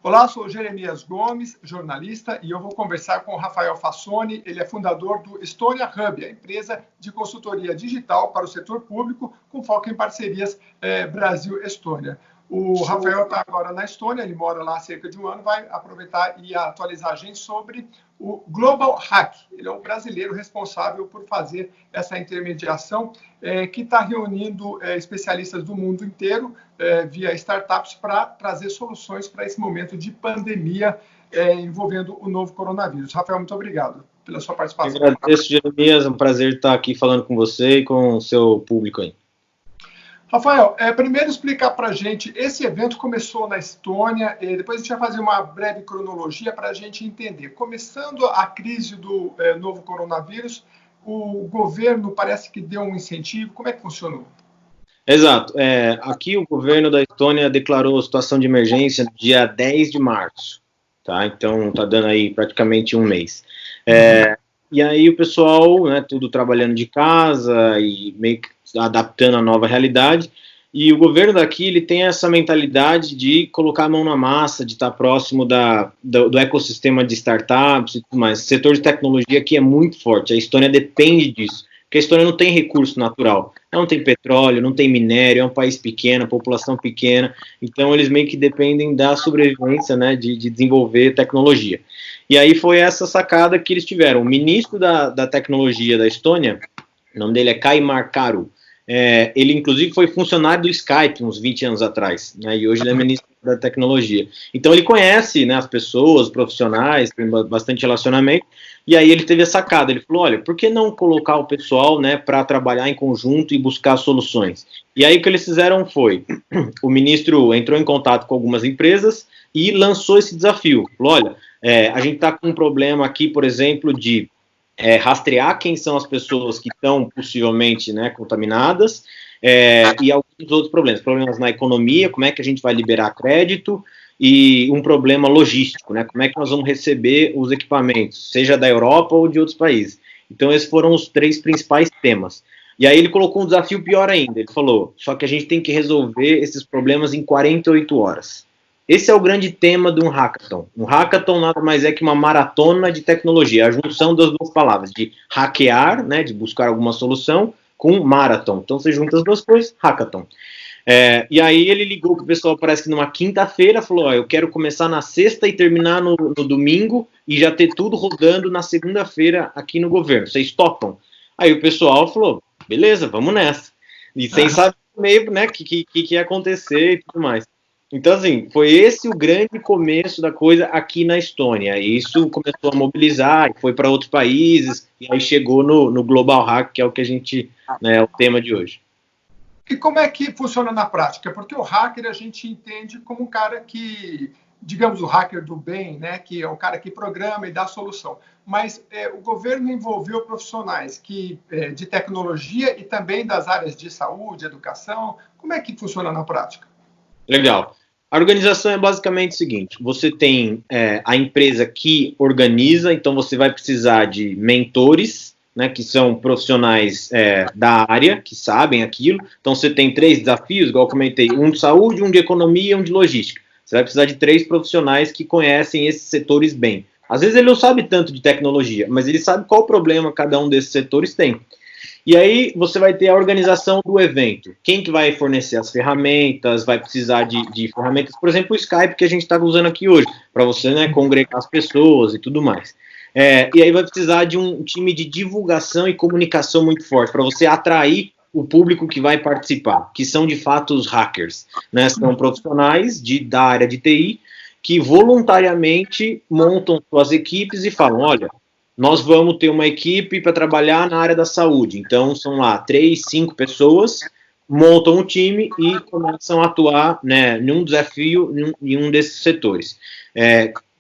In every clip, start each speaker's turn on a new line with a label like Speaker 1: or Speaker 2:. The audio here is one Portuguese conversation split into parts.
Speaker 1: Olá, sou Jeremias Gomes, jornalista, e eu vou conversar com o Rafael Fassoni. Ele é fundador do Estônia Hub, a empresa de consultoria digital para o setor público, com foco em parcerias Brasil-Estônia. O Rafael está agora na Estônia, ele mora lá há cerca de um ano, vai aproveitar e atualizar a gente sobre o Global Hack. Ele é um brasileiro responsável por fazer essa intermediação que está reunindo especialistas do mundo inteiro via startups para trazer soluções para esse momento de pandemia envolvendo o novo coronavírus. Rafael, muito obrigado pela sua participação.
Speaker 2: Eu agradeço, Jeremias, é um prazer estar aqui falando com você e com o seu público aí.
Speaker 1: Rafael, primeiro explicar para a gente, esse evento começou na Estônia, depois a gente vai fazer uma breve cronologia para a gente entender. Começando a crise do novo coronavírus, o governo parece que deu um incentivo, como é que funcionou?
Speaker 2: Exato, aqui o governo da Estônia declarou situação de emergência no dia 10 de março, tá? Então está dando aí praticamente um mês. E aí o pessoal, né, tudo trabalhando de casa e meio que adaptando à nova realidade, e o governo daqui ele tem essa mentalidade de colocar a mão na massa, de estar próximo do ecossistema de startups e tudo mais. O setor de tecnologia aqui é muito forte, a Estônia depende disso, porque a Estônia não tem recurso natural, não tem petróleo, não tem minério, é um país pequeno, população pequena, então eles meio que dependem da sobrevivência, né, de desenvolver tecnologia. E aí foi essa sacada que eles tiveram. O ministro da tecnologia da Estônia, o nome dele é Kaimar Karu, ele inclusive foi funcionário do Skype uns 20 anos atrás, né, e hoje ele é ministro da tecnologia. Então ele conhece, né, as pessoas, os profissionais, tem bastante relacionamento, e aí ele teve a sacada, ele falou, olha, por que não colocar o pessoal, né, para trabalhar em conjunto e buscar soluções? E aí o que eles fizeram foi, o ministro entrou em contato com algumas empresas e lançou esse desafio, falou, olha, a gente está com um problema aqui, por exemplo, de rastrear quem são as pessoas que estão possivelmente, né, contaminadas, e alguns outros problemas na economia, como é que a gente vai liberar crédito, e um problema logístico, né, como é que nós vamos receber os equipamentos, seja da Europa ou de outros países. Então esses foram os 3 principais temas. E aí ele colocou um desafio pior ainda, ele falou, só que a gente tem que resolver esses problemas em 48 horas. Esse é o grande tema de um hackathon. Um hackathon nada mais é que uma maratona de tecnologia, a junção das duas palavras, de hackear, né, de buscar alguma solução, com marathon. Então você junta as duas coisas, hackathon. E aí ele ligou pro pessoal, parece que numa quinta-feira, falou, eu quero começar na sexta e terminar no domingo, e já ter tudo rodando na segunda-feira aqui no governo. Vocês topam? Aí o pessoal falou, beleza, vamos nessa. E sem saber meio, né, que ia acontecer e tudo mais. Então, assim, foi esse o grande começo da coisa aqui na Estônia. E isso começou a mobilizar, foi para outros países, e aí chegou no Global Hack, que é o que a gente, né, é o tema de hoje.
Speaker 1: E como é que funciona na prática? Porque o hacker a gente entende como um cara que, digamos, o hacker do bem, né, que é o cara que programa e dá a solução. Mas o governo envolveu profissionais de tecnologia e também das áreas de saúde, educação. Como é que funciona na prática?
Speaker 2: Legal. A organização é basicamente o seguinte, você tem a empresa que organiza, então você vai precisar de mentores, né, que são profissionais da área, que sabem aquilo, então você tem 3 desafios, igual eu comentei, um de saúde, um de economia e um de logística. Você vai precisar de 3 profissionais que conhecem esses setores bem. Às vezes ele não sabe tanto de tecnologia, mas ele sabe qual problema cada um desses setores tem. E aí você vai ter a organização do evento. Quem que vai fornecer as ferramentas, vai precisar de ferramentas, por exemplo, o Skype que a gente está usando aqui hoje, para você, né, congregar as pessoas e tudo mais. E aí vai precisar de um time de divulgação e comunicação muito forte, para você atrair o público que vai participar, que são de fato os hackers, né? São profissionais da área de TI que voluntariamente montam suas equipes e falam, olha, nós vamos ter uma equipe para trabalhar na área da saúde. Então, são lá 3, 5 pessoas, montam um time e começam a atuar, né, num desafio em um desses setores.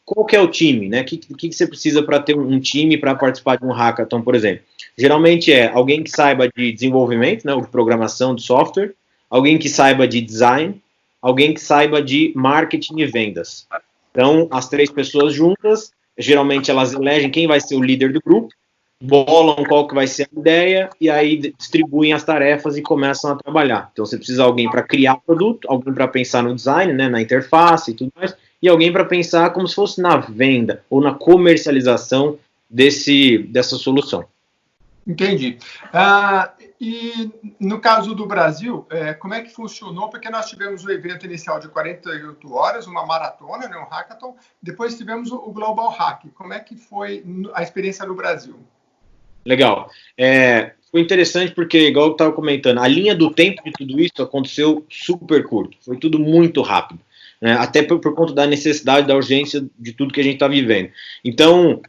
Speaker 2: Qual que é o time? Né? O que você precisa para ter um time para participar de um hackathon, por exemplo? Geralmente é alguém que saiba de desenvolvimento, né, ou de programação de software, alguém que saiba de design, alguém que saiba de marketing e vendas. Então, as 3 pessoas juntas, geralmente elas elegem quem vai ser o líder do grupo, bolam qual que vai ser a ideia e aí distribuem as tarefas e começam a trabalhar. Então você precisa de alguém para criar o produto, alguém para pensar no design, né, na interface e tudo mais, e alguém para pensar como se fosse na venda ou na comercialização dessa solução.
Speaker 1: Entendi. E no caso do Brasil, como é que funcionou? Porque nós tivemos o evento inicial de 48 horas, uma maratona, né, um hackathon, depois tivemos o Global Hack. Como é que foi a experiência no Brasil?
Speaker 2: Legal. Foi interessante porque, igual eu estava comentando, a linha do tempo de tudo isso aconteceu super curto. Foi tudo muito rápido, né? Até por conta da necessidade, da urgência de tudo que a gente está vivendo. Então,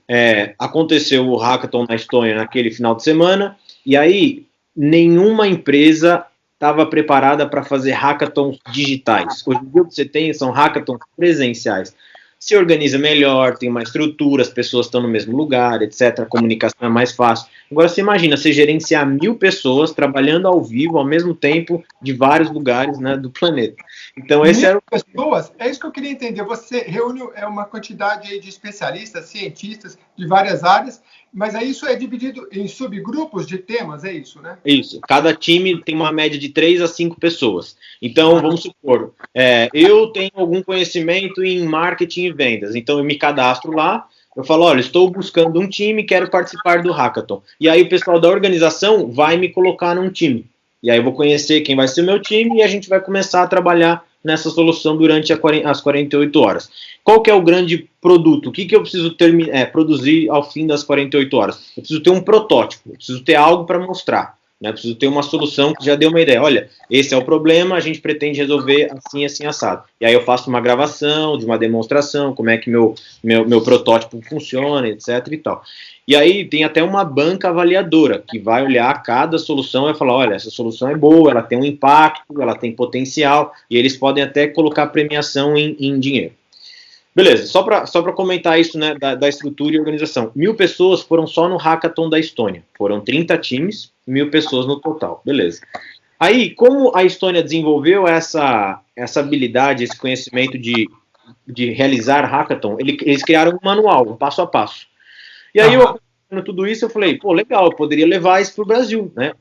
Speaker 2: aconteceu o Hackathon na Estônia naquele final de semana, e aí nenhuma empresa estava preparada para fazer hackathons digitais. Hoje em dia o que você tem são hackathons presenciais. Se organiza melhor, tem uma estrutura, as pessoas estão no mesmo lugar, etc. A comunicação é mais fácil. Agora, você imagina, você gerenciar 1000 pessoas trabalhando ao vivo, ao mesmo tempo, de vários lugares, né, do planeta. Então, esse era o...
Speaker 1: pessoas, é isso que eu queria entender. Você reúne uma quantidade aí de especialistas, cientistas de várias áreas, mas aí isso é dividido em subgrupos de temas, é isso, né?
Speaker 2: Isso. Cada time tem uma média de 3 a 5 pessoas. Então, vamos supor, eu tenho algum conhecimento em marketing e vendas, então eu me cadastro lá, eu falo, olha, estou buscando um time, quero participar do hackathon. E aí o pessoal da organização vai me colocar num time. E aí eu vou conhecer quem vai ser o meu time e a gente vai começar a trabalhar nessa solução durante as 48 horas. Qual que é o grande produto? O que eu preciso produzir ao fim das 48 horas? Eu preciso ter um protótipo, eu preciso ter algo para mostrar. Né? Eu preciso ter uma solução que já dê uma ideia. Olha, esse é o problema, a gente pretende resolver assim, assim, assado. E aí eu faço uma gravação de uma demonstração, como é que meu protótipo funciona, etc. e tal. E aí tem até uma banca avaliadora que vai olhar cada solução e falar, olha, essa solução é boa, ela tem um impacto, ela tem potencial, e eles podem até colocar premiação em dinheiro. Beleza, só para comentar isso, né, da estrutura e organização. 1000 pessoas foram só no Hackathon da Estônia. Foram 30 times, 1000 pessoas no total. Beleza. Aí, como a Estônia desenvolveu essa habilidade, esse conhecimento de realizar Hackathon, eles criaram um manual, um passo a passo. E aí, eu tudo isso, eu falei, pô, legal, eu poderia levar isso para o Brasil, né?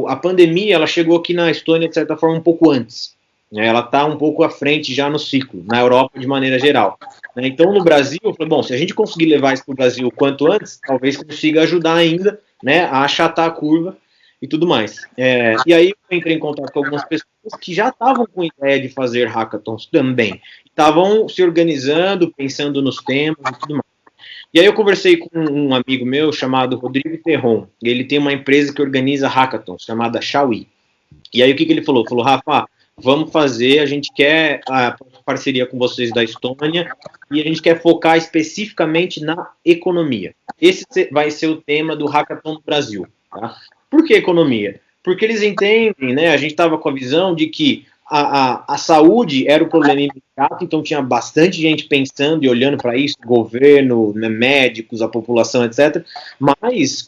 Speaker 2: A pandemia, ela chegou aqui na Estônia, de certa forma, um pouco antes. Ela está um pouco à frente já no ciclo, na Europa de maneira geral. Então, no Brasil, eu falei, bom, se a gente conseguir levar isso para o Brasil o quanto antes, talvez consiga ajudar ainda, né, a achatar a curva e tudo mais. E aí eu entrei em contato com algumas pessoas que já estavam com ideia de fazer hackathons também. Estavam se organizando, pensando nos temas e tudo mais. E aí eu conversei com um amigo meu chamado Rodrigo Terron. Ele tem uma empresa que organiza hackathons, chamada Xiaoyi. E aí o que ele falou? Falou, Rafa, vamos fazer, a gente quer a parceria com vocês da Estônia e a gente quer focar especificamente na economia. Esse vai ser o tema do Hackathon do Brasil. Tá? Por que economia? Porque eles entendem, né? A gente estava com a visão de que a saúde era o problema imediato, então tinha bastante gente pensando e olhando para isso, governo, né, médicos, a população, etc. Mas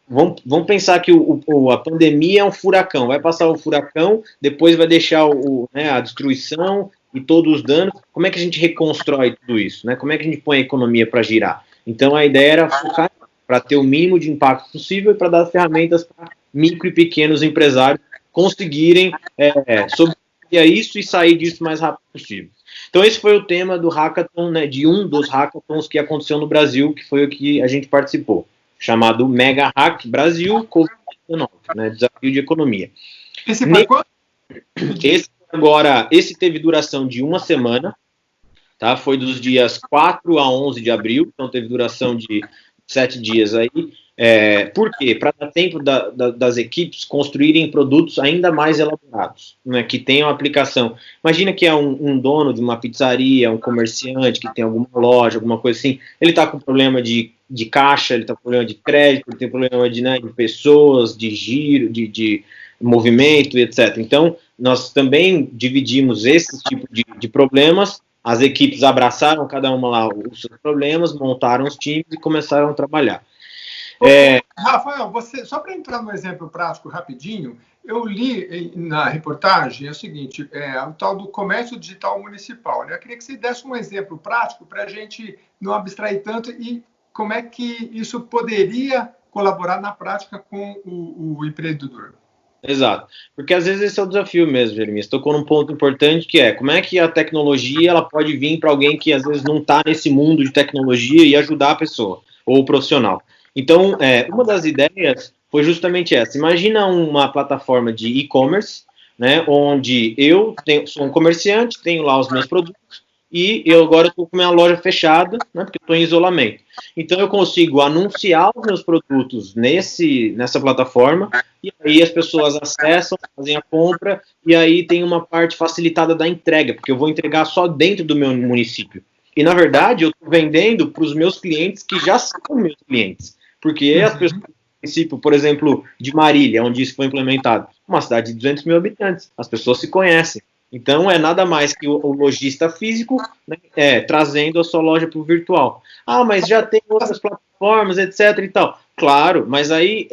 Speaker 2: vamos pensar que a pandemia é um furacão, vai passar o furacão, depois vai deixar a destruição e todos os danos. Como é que a gente reconstrói tudo isso? Né? Como é que a gente põe a economia para girar? Então a ideia era focar para ter o mínimo de impacto possível e para dar ferramentas para micro e pequenos empresários conseguirem sobreviver a isso e sair disso o mais rápido possível. Então esse foi o tema do hackathon, né, de um dos hackathons que aconteceu no Brasil, que foi o que a gente participou, chamado Mega Hack Brasil Covid-19, né, Desafio de Economia.
Speaker 1: Esse foi quanto?
Speaker 2: Esse teve duração de uma semana, tá? Foi dos dias 4 a 11 de abril, então teve duração de 7 dias aí. Por quê? Para dar tempo das equipes construírem produtos ainda mais elaborados, né, que tenham aplicação. Imagina que é um dono de uma pizzaria, um comerciante que tem alguma loja, alguma coisa assim, ele está com problema de caixa, ele está com problema de crédito, ele tem problema de pessoas, de giro, de movimento, etc. Então, nós também dividimos esse tipo de problemas. As equipes abraçaram cada uma lá os seus problemas, montaram os times e começaram a trabalhar.
Speaker 1: Rafael, só para entrar no exemplo prático rapidinho, eu li na reportagem o seguinte, o tal do comércio digital municipal. Né? Eu queria que você desse um exemplo prático para a gente não abstrair tanto e como é que isso poderia colaborar na prática com o empreendedor.
Speaker 2: Exato. Porque às vezes esse é o desafio mesmo, Jeremias. Tocou num ponto importante que é como é que a tecnologia ela pode vir para alguém que às vezes não está nesse mundo de tecnologia e ajudar a pessoa ou o profissional. Então, uma das ideias foi justamente essa. Imagina uma plataforma de e-commerce, né, onde sou um comerciante, tenho lá os meus produtos e eu agora estou com minha loja fechada, né, porque estou em isolamento. Então eu consigo anunciar os meus produtos nessa plataforma e aí as pessoas acessam, fazem a compra e aí tem uma parte facilitada da entrega, porque eu vou entregar só dentro do meu município. E na verdade eu estou vendendo para os meus clientes que já são meus clientes, porque as pessoas do município, por exemplo, de Marília, onde isso foi implementado, uma cidade de 200 mil habitantes, as pessoas se conhecem. Então, é nada mais que o lojista físico, né, trazendo a sua loja para o virtual. Ah, mas já tem outras plataformas, etc. e tal. Claro, mas aí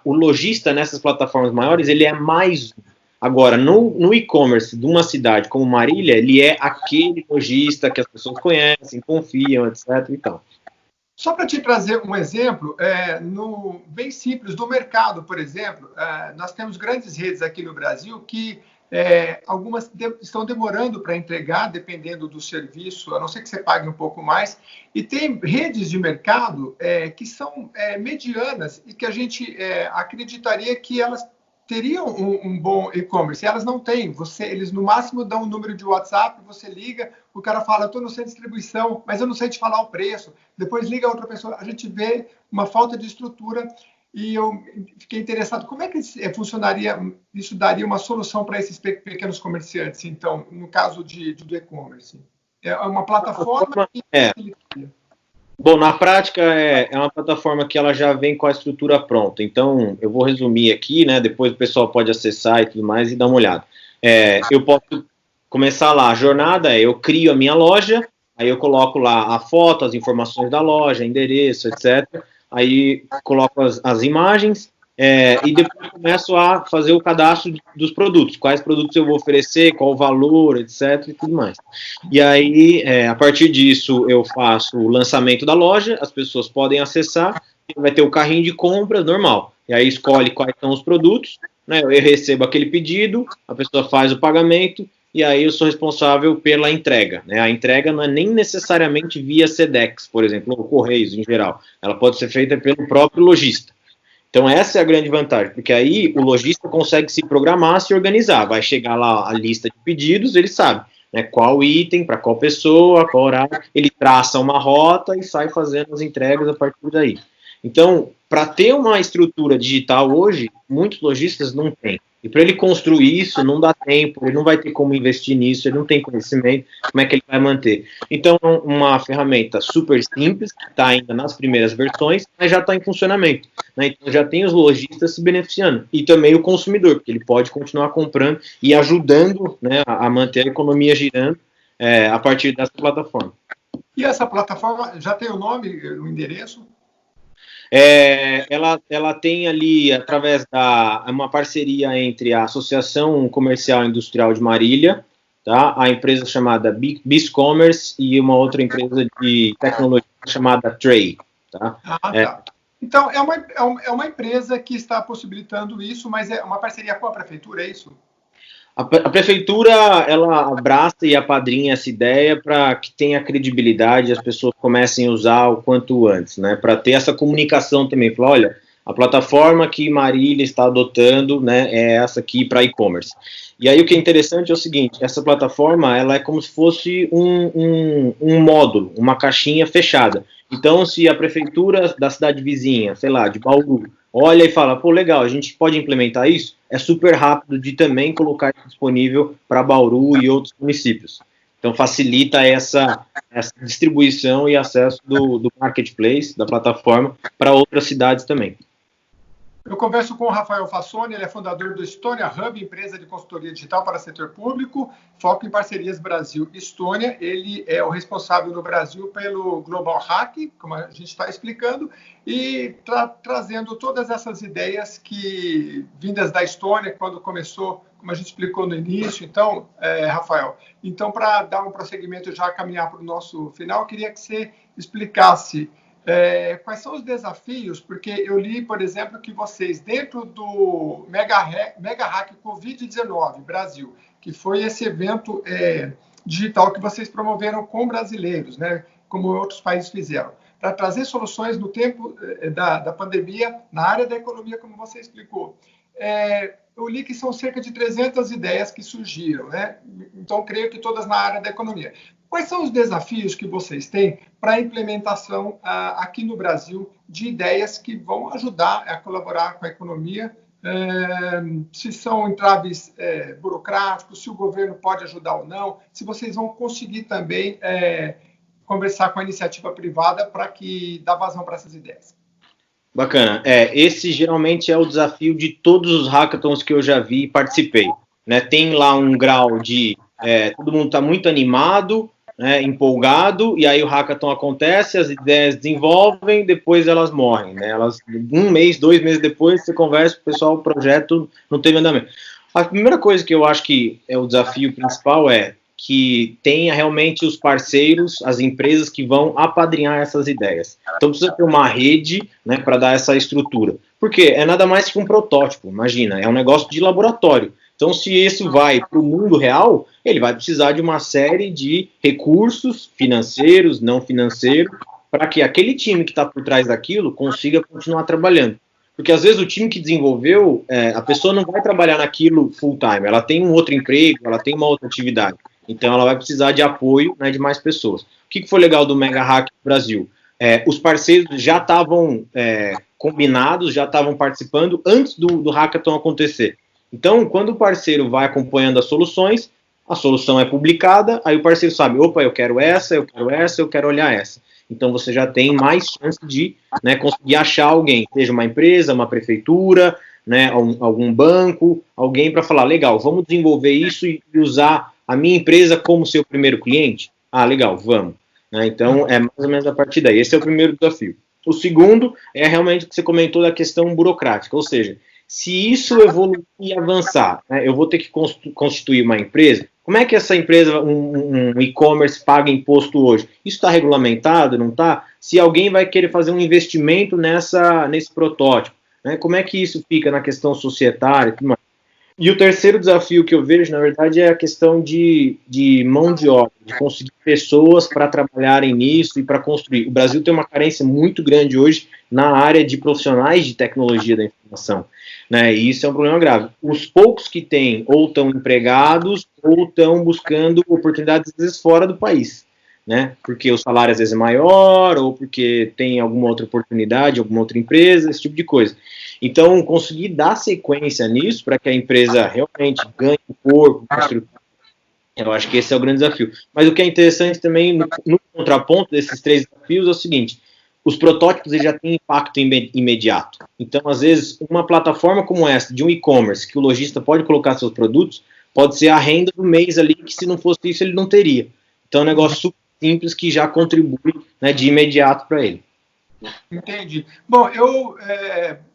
Speaker 2: o lojista nessas plataformas maiores, ele é mais um. Agora, no e-commerce de uma cidade como Marília, ele é aquele lojista que as pessoas conhecem, confiam, etc. e tal.
Speaker 1: Só para te trazer um exemplo, bem simples, do mercado, por exemplo, nós temos grandes redes aqui no Brasil que algumas estão demorando para entregar, dependendo do serviço, a não ser que você pague um pouco mais. E tem redes de mercado que são medianas e que a gente acreditaria que elas teriam um bom e-commerce. Elas não têm. Eles, no máximo, dão um número de WhatsApp, você liga, o cara fala, eu estou no centro de distribuição, mas eu não sei te falar o preço. Depois liga a outra pessoa. A gente vê uma falta de estrutura e eu fiquei interessado. Como é que funcionaria, isso daria uma solução para esses pequenos comerciantes, então, no caso do e-commerce? É uma plataforma que facilitaria.
Speaker 2: Bom, na prática é uma plataforma que ela já vem com a estrutura pronta. Então, eu vou resumir aqui, né? Depois o pessoal pode acessar e tudo mais e dar uma olhada. Eu posso começar lá. A jornada eu crio a minha loja, aí eu coloco lá a foto, as informações da loja, endereço, etc. Aí coloco as imagens e depois começo a fazer o cadastro dos produtos, quais produtos eu vou oferecer, qual o valor, etc. e tudo mais. E aí, a partir disso, eu faço o lançamento da loja, as pessoas podem acessar, vai ter o carrinho de compras normal. E aí escolhe quais são os produtos, né? Eu recebo aquele pedido, a pessoa faz o pagamento, e aí eu sou responsável pela entrega, né? A entrega não é nem necessariamente via Sedex, por exemplo, ou Correios em geral. Ela pode ser feita pelo próprio lojista. Então essa é a grande vantagem, porque aí o lojista consegue se programar, se organizar. Vai chegar lá a lista de pedidos, ele sabe, né, qual item, para qual pessoa, qual horário. Ele traça uma rota e sai fazendo as entregas a partir daí. Então, para ter uma estrutura digital hoje, muitos lojistas não têm. E para ele construir isso, não dá tempo, ele não vai ter como investir nisso, ele não tem conhecimento, como é que ele vai manter? Então, uma ferramenta super simples, que está ainda nas primeiras versões, mas já está em funcionamento. Né? Então, já tem os lojistas se beneficiando. E também o consumidor, porque ele pode continuar comprando e ajudando, né, a manter a economia girando a partir dessa plataforma.
Speaker 1: E essa plataforma já tem o nome, o endereço?
Speaker 2: Ela tem ali, através uma parceria entre a Associação Comercial e Industrial de Marília, tá? A empresa chamada Biscommerce e uma outra empresa de tecnologia chamada Tray. Tá?
Speaker 1: Tá. Então, é uma empresa que está possibilitando isso, mas é uma parceria com a prefeitura, é isso?
Speaker 2: A prefeitura, ela abraça e apadrinha essa ideia para que tenha credibilidade e as pessoas comecem a usar o quanto antes, né? Para ter essa comunicação também. Falar, olha, a plataforma que Marília está adotando, né, é essa aqui para e-commerce. E aí o que é interessante é o seguinte, essa plataforma, ela é como se fosse um módulo, uma caixinha fechada. Então, se a prefeitura da cidade vizinha, sei lá, de Bauru, olha e fala, pô, legal, a gente pode implementar isso, é super rápido de também colocar isso disponível para Bauru e outros municípios. Então, facilita essa distribuição e acesso do marketplace, da plataforma, para outras cidades também.
Speaker 1: Eu converso com o Rafael Fassoni, ele é fundador do Estônia Hub, empresa de consultoria digital para o setor público, foco em parcerias Brasil-Estônia. Ele é o responsável no Brasil pelo Global Hack, como a gente está explicando, e trazendo todas essas ideias vindas da Estônia, quando começou, como a gente explicou no início. Então, Rafael, para dar um prosseguimento já caminhar para o nosso final, eu queria que você explicasse Quais são os desafios? Porque eu li, por exemplo, que vocês, dentro do Mega Hack Covid-19 Brasil, que foi esse evento digital que vocês promoveram com brasileiros, né, como outros países fizeram, para trazer soluções no tempo da pandemia, na área da economia, como você explicou. Eu li que são cerca de 300 ideias que surgiram, né? Então, creio que todas na área da economia. Quais são os desafios que vocês têm para a implementação aqui no Brasil de ideias que vão ajudar a colaborar com a economia? Se são entraves burocráticos, se o governo pode ajudar ou não, se vocês vão conseguir também conversar com a iniciativa privada para que dá vazão para essas ideias.
Speaker 2: Bacana. Esse geralmente é o desafio de todos os hackathons que eu já vi e participei. Né? Tem lá um grau de todo mundo está muito animado, né, empolgado, e aí o hackathon acontece, as ideias desenvolvem, depois elas morrem. Né? Um mês, 2 meses depois, você conversa com o pessoal, o projeto não teve andamento. A primeira coisa que eu acho que é o desafio principal é que tenha realmente os parceiros, as empresas que vão apadrinhar essas ideias. Então precisa ter uma rede, né, para dar essa estrutura. Porque é nada mais que um protótipo, imagina, é um negócio de laboratório. Então se isso vai para o mundo real, ele vai precisar de uma série de recursos financeiros, não financeiros, para que aquele time que está por trás daquilo consiga continuar trabalhando. Porque às vezes o time que desenvolveu, a pessoa não vai trabalhar naquilo full time, ela tem um outro emprego, ela tem uma outra atividade. Então, ela vai precisar de apoio, né, de mais pessoas. O que foi legal do Mega Hack Brasil? Os parceiros já estavam combinados, já estavam participando antes do hackathon acontecer. Então, quando o parceiro vai acompanhando as soluções, a solução é publicada, aí o parceiro sabe, opa, eu quero essa, eu quero essa, eu quero olhar essa. Então, você já tem mais chance de, né, conseguir achar alguém, seja uma empresa, uma prefeitura, né, algum banco, alguém para falar, legal, vamos desenvolver isso e usar a minha empresa como seu primeiro cliente? Ah, legal, vamos. Né? Então, é mais ou menos a partir daí. Esse é o primeiro desafio. O segundo é realmente o que você comentou da questão burocrática, ou seja, se isso evoluir e avançar, né, eu vou ter que constituir uma empresa. Como é que essa empresa, um e-commerce, paga imposto hoje? Isso está regulamentado, não está? Se alguém vai querer fazer um investimento nesse protótipo, né, como é que isso fica na questão societária e tudo mais? E o terceiro desafio que eu vejo, na verdade, é a questão de mão de obra, de conseguir pessoas para trabalharem nisso e para construir. O Brasil tem uma carência muito grande hoje na área de profissionais de tecnologia da informação, né? E isso é um problema grave. Os poucos que têm ou estão empregados ou estão buscando oportunidades, às vezes, fora do país, né? Porque o salário, às vezes, é maior ou porque tem alguma outra oportunidade, alguma outra empresa, esse tipo de coisa. Então, conseguir dar sequência nisso para que a empresa realmente ganhe corpo, estrutura, eu acho que esse é o grande desafio. Mas o que é interessante também, no contraponto desses 3 desafios, é o seguinte, os protótipos eles já têm impacto imediato. Então, às vezes, uma plataforma como essa, de um e-commerce, que o lojista pode colocar seus produtos, pode ser a renda do mês ali, que se não fosse isso, ele não teria. Então, é um negócio super simples que já contribui, né, de imediato para ele.
Speaker 1: Entendi. Bom, eu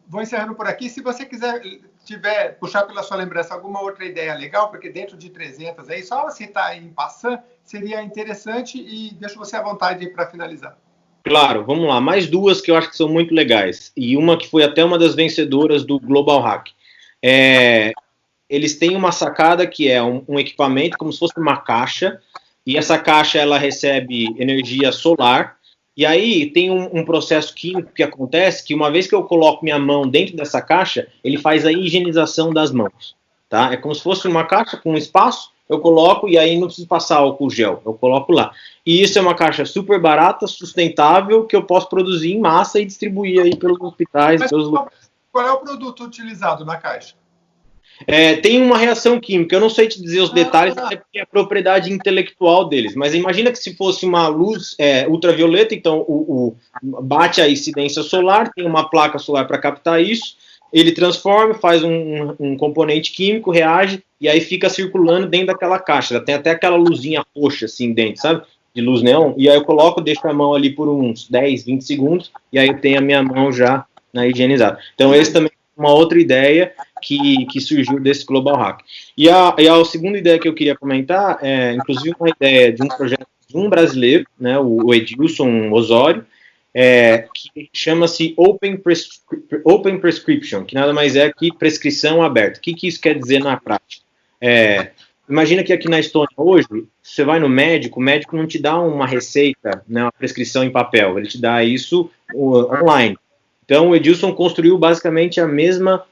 Speaker 1: vou encerrando por aqui. Se você quiser puxar pela sua lembrança alguma outra ideia legal, porque dentro de 300 aí, só citar em passant, seria interessante e deixo você à vontade para finalizar.
Speaker 2: Claro, vamos lá. Mais 2 que eu acho que são muito legais. E uma que foi até uma das vencedoras do Global Hack. Eles têm uma sacada que é um equipamento como se fosse uma caixa, e essa caixa ela recebe energia solar. E aí tem um processo químico que acontece que uma vez que eu coloco minha mão dentro dessa caixa, ele faz a higienização das mãos, tá? É como se fosse uma caixa com um espaço, eu coloco e aí não preciso passar álcool gel, eu coloco lá. E isso é uma caixa super barata, sustentável, que eu posso produzir em massa e distribuir aí pelos hospitais.
Speaker 1: Mas qual é o produto utilizado na caixa?
Speaker 2: Tem uma reação química, eu não sei te dizer os detalhes, até porque é a propriedade intelectual deles, mas imagina que se fosse uma luz ultravioleta, então bate a incidência solar, tem uma placa solar para captar isso, ele transforma, faz um componente químico, reage, e aí fica circulando dentro daquela caixa, ela tem até aquela luzinha roxa assim dentro, sabe? De luz neon, e aí eu coloco, deixo a mão ali por uns 10, 20 segundos, e aí eu tenho a minha mão já higienizada. Então esse também é uma outra ideia que surgiu desse Global Hack. E a segunda ideia que eu queria comentar inclusive, uma ideia de um projeto de um brasileiro, né, o Edilson Osório, que chama-se Open Prescription, que nada mais é que prescrição aberta. O que isso quer dizer na prática? Imagina que aqui na Estônia hoje, você vai no médico, o médico não te dá uma receita, né, uma prescrição em papel, ele te dá isso online. Então, o Edilson construiu basicamente a mesma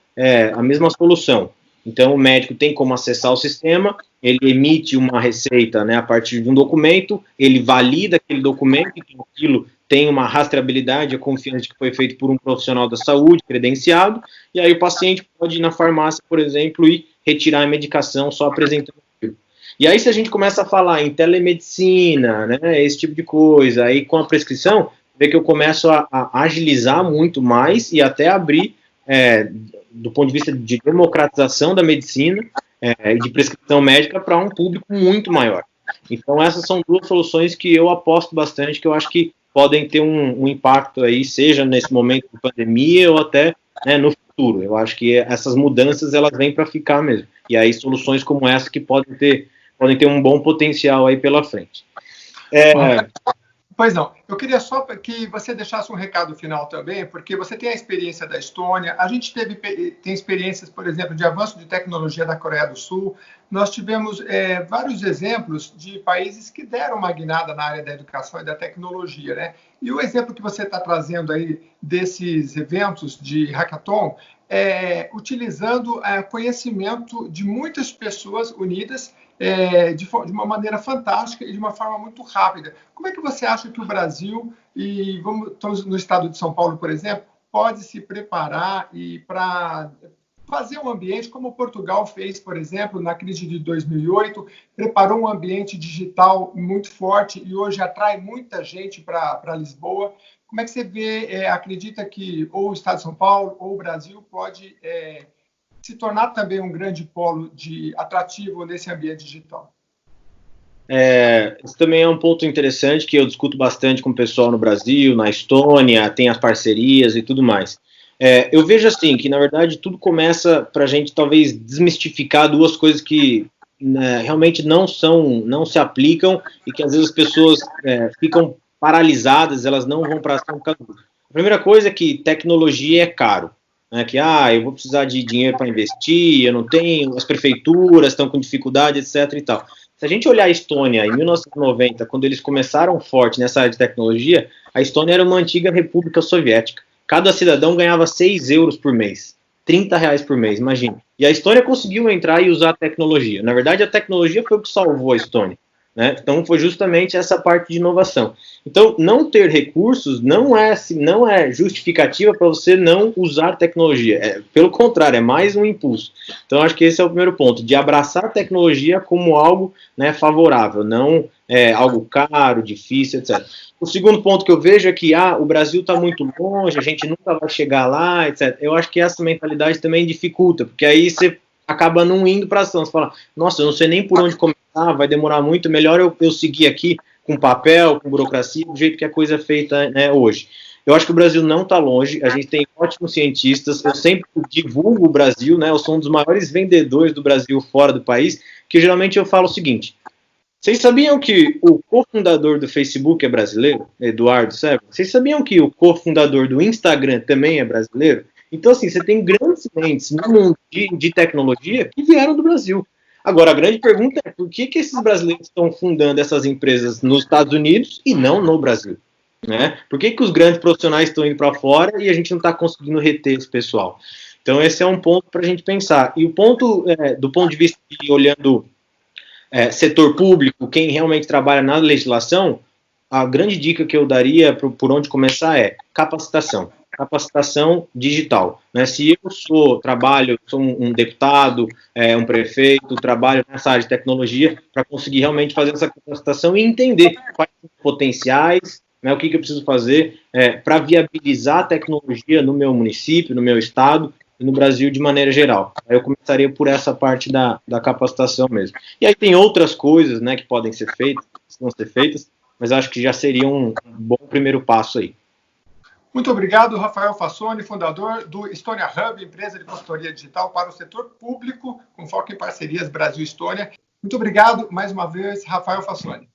Speaker 2: solução. Então, o médico tem como acessar o sistema, ele emite uma receita, né, a partir de um documento, ele valida aquele documento, então aquilo tem uma rastreabilidade, a confiança de que foi feito por um profissional da saúde, credenciado, e aí o paciente pode ir na farmácia, por exemplo, e retirar a medicação só apresentando aquilo. E aí, se a gente começa a falar em telemedicina, né, esse tipo de coisa, aí com a prescrição, vê que eu começo a agilizar muito mais e até abrir, do ponto de vista de democratização da medicina e de prescrição médica para um público muito maior. Então, essas são duas soluções que eu aposto bastante, que eu acho que podem ter um impacto aí, seja nesse momento de pandemia ou até, né, no futuro. Eu acho que essas mudanças, elas vêm para ficar mesmo. E aí, soluções como essa que podem ter um bom potencial aí pela frente.
Speaker 1: Pois não, eu queria só que você deixasse um recado final também, porque você tem a experiência da Estônia, a gente tem experiências, por exemplo, de avanço de tecnologia da Coreia do Sul, nós tivemos vários exemplos de países que deram uma guinada na área da educação e da tecnologia, né? E o exemplo que você está trazendo aí desses eventos de hackathon, utilizando conhecimento de muitas pessoas unidas de uma maneira fantástica e de uma forma muito rápida. Como é que você acha que o Brasil, estamos no estado de São Paulo, por exemplo, pode se preparar para fazer um ambiente como Portugal fez, por exemplo, na crise de 2008, preparou um ambiente digital muito forte e hoje atrai muita gente para Lisboa. Como é que você vê, acredita que ou o estado de São Paulo ou o Brasil pode se tornar também um grande polo atrativo nesse ambiente digital?
Speaker 2: Isso também é um ponto interessante que eu discuto bastante com o pessoal no Brasil, na Estônia, tem as parcerias e tudo mais. Eu vejo assim, que na verdade tudo começa para a gente talvez desmistificar duas coisas que realmente não se aplicam e que às vezes as pessoas ficam paralisadas, elas não vão para ação. A primeira coisa é que tecnologia é caro. Que eu vou precisar de dinheiro para investir, eu não tenho, as prefeituras estão com dificuldade, etc. e tal. Se a gente olhar a Estônia em 1990, quando eles começaram forte nessa área de tecnologia, a Estônia era uma antiga república soviética. Cada cidadão ganhava 6 euros por mês, 30 reais por mês, imagina. E a Estônia conseguiu entrar e usar a tecnologia. Na verdade, a tecnologia foi o que salvou a Estônia. Né? Então, foi justamente essa parte de inovação. Então, não ter recursos não é justificativa para você não usar tecnologia. Pelo contrário, é mais um impulso. Então, acho que esse é o primeiro ponto, de abraçar a tecnologia como algo, né, favorável, não algo caro, difícil, etc. O segundo ponto que eu vejo é que o Brasil está muito longe, a gente nunca vai chegar lá, etc. Eu acho que essa mentalidade também dificulta, porque aí você acaba não indo para ação. Você fala, nossa, eu não sei nem por onde começar, vai demorar muito, melhor eu seguir aqui com papel, com burocracia, do jeito que a coisa é feita, né, hoje. Eu acho que o Brasil não está longe, a gente tem ótimos cientistas, eu sempre divulgo o Brasil, né, eu sou um dos maiores vendedores do Brasil fora do país, que geralmente eu falo o seguinte, vocês sabiam que o cofundador do Facebook é brasileiro, Eduardo Sever? Vocês sabiam que o cofundador do Instagram também é brasileiro? Então, assim, você tem grandes mentes no mundo de tecnologia que vieram do Brasil. Agora, a grande pergunta é por que esses brasileiros estão fundando essas empresas nos Estados Unidos e não no Brasil? Né? Por que os grandes profissionais estão indo para fora e a gente não está conseguindo reter esse pessoal? Então, esse é um ponto para a gente pensar. E o ponto, do ponto de vista de olhando setor público, quem realmente trabalha na legislação, a grande dica que eu daria por onde começar é capacitação digital. Né? Se eu sou um deputado, um prefeito, trabalho nessa área de tecnologia, para conseguir realmente fazer essa capacitação e entender quais são os potenciais, né, o que eu preciso fazer para viabilizar a tecnologia no meu município, no meu estado, e no Brasil de maneira geral. Eu começaria por essa parte da capacitação mesmo. E aí tem outras coisas, né, que podem ser feitas, que vão ser feitas, mas acho que já seria um bom primeiro passo aí.
Speaker 1: Muito obrigado, Rafael Fassoni, fundador do Estônia Hub, empresa de consultoria digital para o setor público, com foco em parcerias Brasil-Estônia. Muito obrigado mais uma vez, Rafael Fassoni.